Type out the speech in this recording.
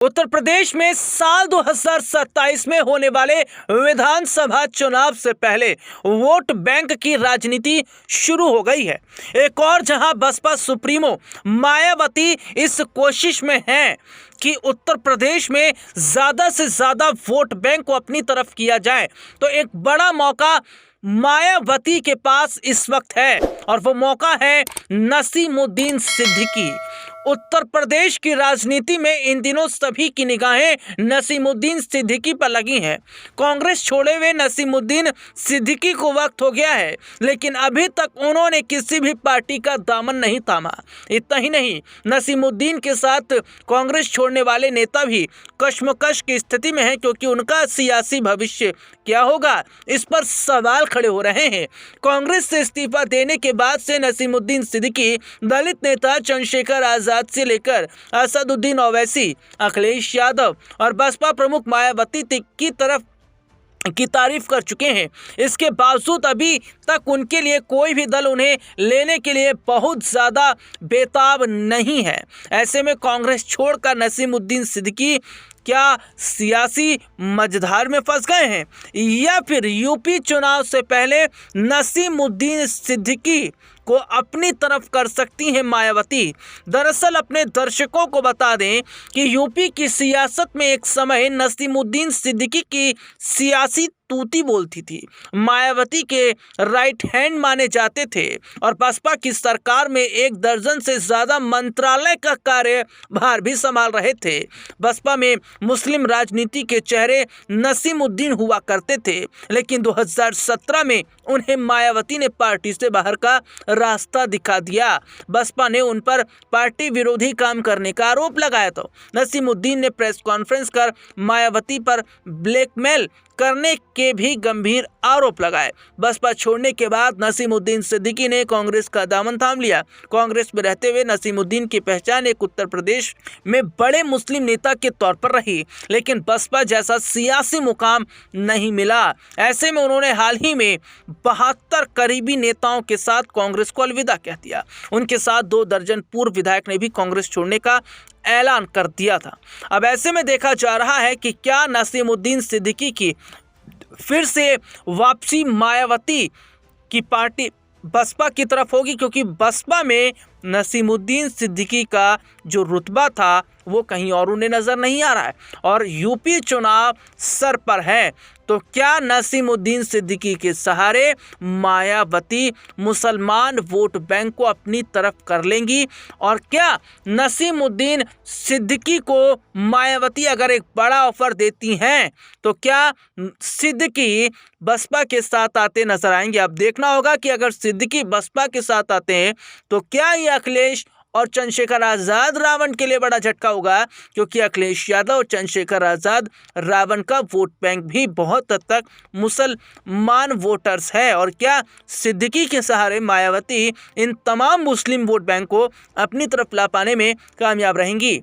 उत्तर प्रदेश में साल 2027 में होने वाले विधानसभा चुनाव से पहले वोट बैंक की राजनीति शुरू हो गई है। एक और जहां बसपा सुप्रीमो मायावती इस कोशिश में हैं कि उत्तर प्रदेश में ज्यादा से ज्यादा वोट बैंक को अपनी तरफ किया जाए, तो एक बड़ा मौका मायावती के पास इस वक्त है और वो मौका है नसीमुद्दीन सिद्दीकी। उत्तर प्रदेश की राजनीति में इन दिनों सभी की निगाहें नसीमुद्दीन सिद्दीकी पर लगी हैं। कांग्रेस छोड़े हुए नसीमुद्दीन सिद्दीकी को वक्त हो गया है, लेकिन अभी तक उन्होंने किसी भी पार्टी का दामन नहीं थामा। इतना ही नहीं, नसीमुद्दीन के साथ कांग्रेस छोड़ने वाले नेता भी कश्मकश की स्थिति में हैं, क्योंकि उनका सियासी भविष्य क्या होगा, इस पर सवाल खड़े हो रहे हैं। कांग्रेस से इस्तीफा देने के बाद से नसीमुद्दीन सिद्दीकी दलित नेता चंद्रशेखर आजाद से लेकर असदुद्दीन ओवैसी, अखिलेश यादव और बसपा प्रमुख मायावती की तारीफ कर चुके हैं। इसके बावजूद अभी तक उनके लिए कोई भी दल उन्हें लेने के लिए बहुत ज़्यादा बेताब नहीं है। ऐसे में कांग्रेस छोड़कर नसीमुद्दीन सिद्दीकी क्या सियासी मझधार में फंस गए हैं, या फिर यूपी चुनाव से पहले नसीमुद्दीन सिद्दीकी को अपनी तरफ कर सकती हैं मायावती। दरअसल अपने दर्शकों को बता दें कि यूपी की सियासत में एक समय नसीमुद्दीन सिद्दीकी की सियासी तूती बोलती थी, मायावती के राइट हैंड माने जाते थे और बसपा की सरकार में 1 दर्जन से ज़्यादा मंत्रालय का कार्यभार भी संभाल रहे थे। बसपा में मुस्लिम राजनीति के चेहरे नसीमुद्दीन हुआ करते थे, लेकिन 2017 में उन्हें मायावती ने पार्टी से बाहर का रास्ता दिखा दिया। बसपा ने उन पर पार्टी विरोधी काम करने का आरोप लगाया। तो नसीमुद्दीन ने प्रेस कॉन्फ्रेंस कर मायावती पर ब्लैकमेल करने के भी गंभीर आरोप लगाए। बसपा छोड़ने के बाद नसीमुद्दीन सिद्दीकी ने कांग्रेस का दामन थाम लिया। कांग्रेस में रहते हुए नसीमुद्दीन की पहचान एक उत्तर प्रदेश में बड़े मुस्लिम नेता के तौर पर रही, लेकिन बसपा जैसा सियासी मुकाम नहीं मिला। ऐसे में उन्होंने हाल ही में 72 करीबी नेताओं के साथ कांग्रेस को अलविदा कह दिया। उनके साथ 2 दर्जन पूर्व विधायक ने भी कांग्रेस छोड़ने का ऐलान कर दिया था। अब ऐसे में देखा जा रहा है कि क्या नसीमुद्दीन सिद्दीकी की फिर से वापसी मायावती की पार्टी बसपा की तरफ होगी, क्योंकि बसपा में नसीमुद्दीन सिद्दीकी का जो रुतबा था वो कहीं और उन्हें नज़र नहीं आ रहा है और यूपी चुनाव सर पर है। तो क्या नसीमुद्दीन सिद्दीकी के सहारे मायावती मुसलमान वोट बैंक को अपनी तरफ कर लेंगी, और क्या नसीमुद्दीन सिद्दीकी को मायावती अगर एक बड़ा ऑफर देती हैं तो क्या सिद्दीकी बसपा के साथ आते नजर आएंगे? अब देखना होगा कि अगर सिद्दीकी बसपा के साथ आते हैं तो क्या ये अखिलेश और चंद्रशेखर आजाद रावण के लिए बड़ा झटका होगा, क्योंकि अखिलेश यादव और चंद्रशेखर आजाद रावण का वोट बैंक भी बहुत हद तक मुसलमान वोटर्स है। और क्या सिद्दीकी के सहारे मायावती इन तमाम मुस्लिम वोट बैंक को अपनी तरफ ला पाने में कामयाब रहेंगी?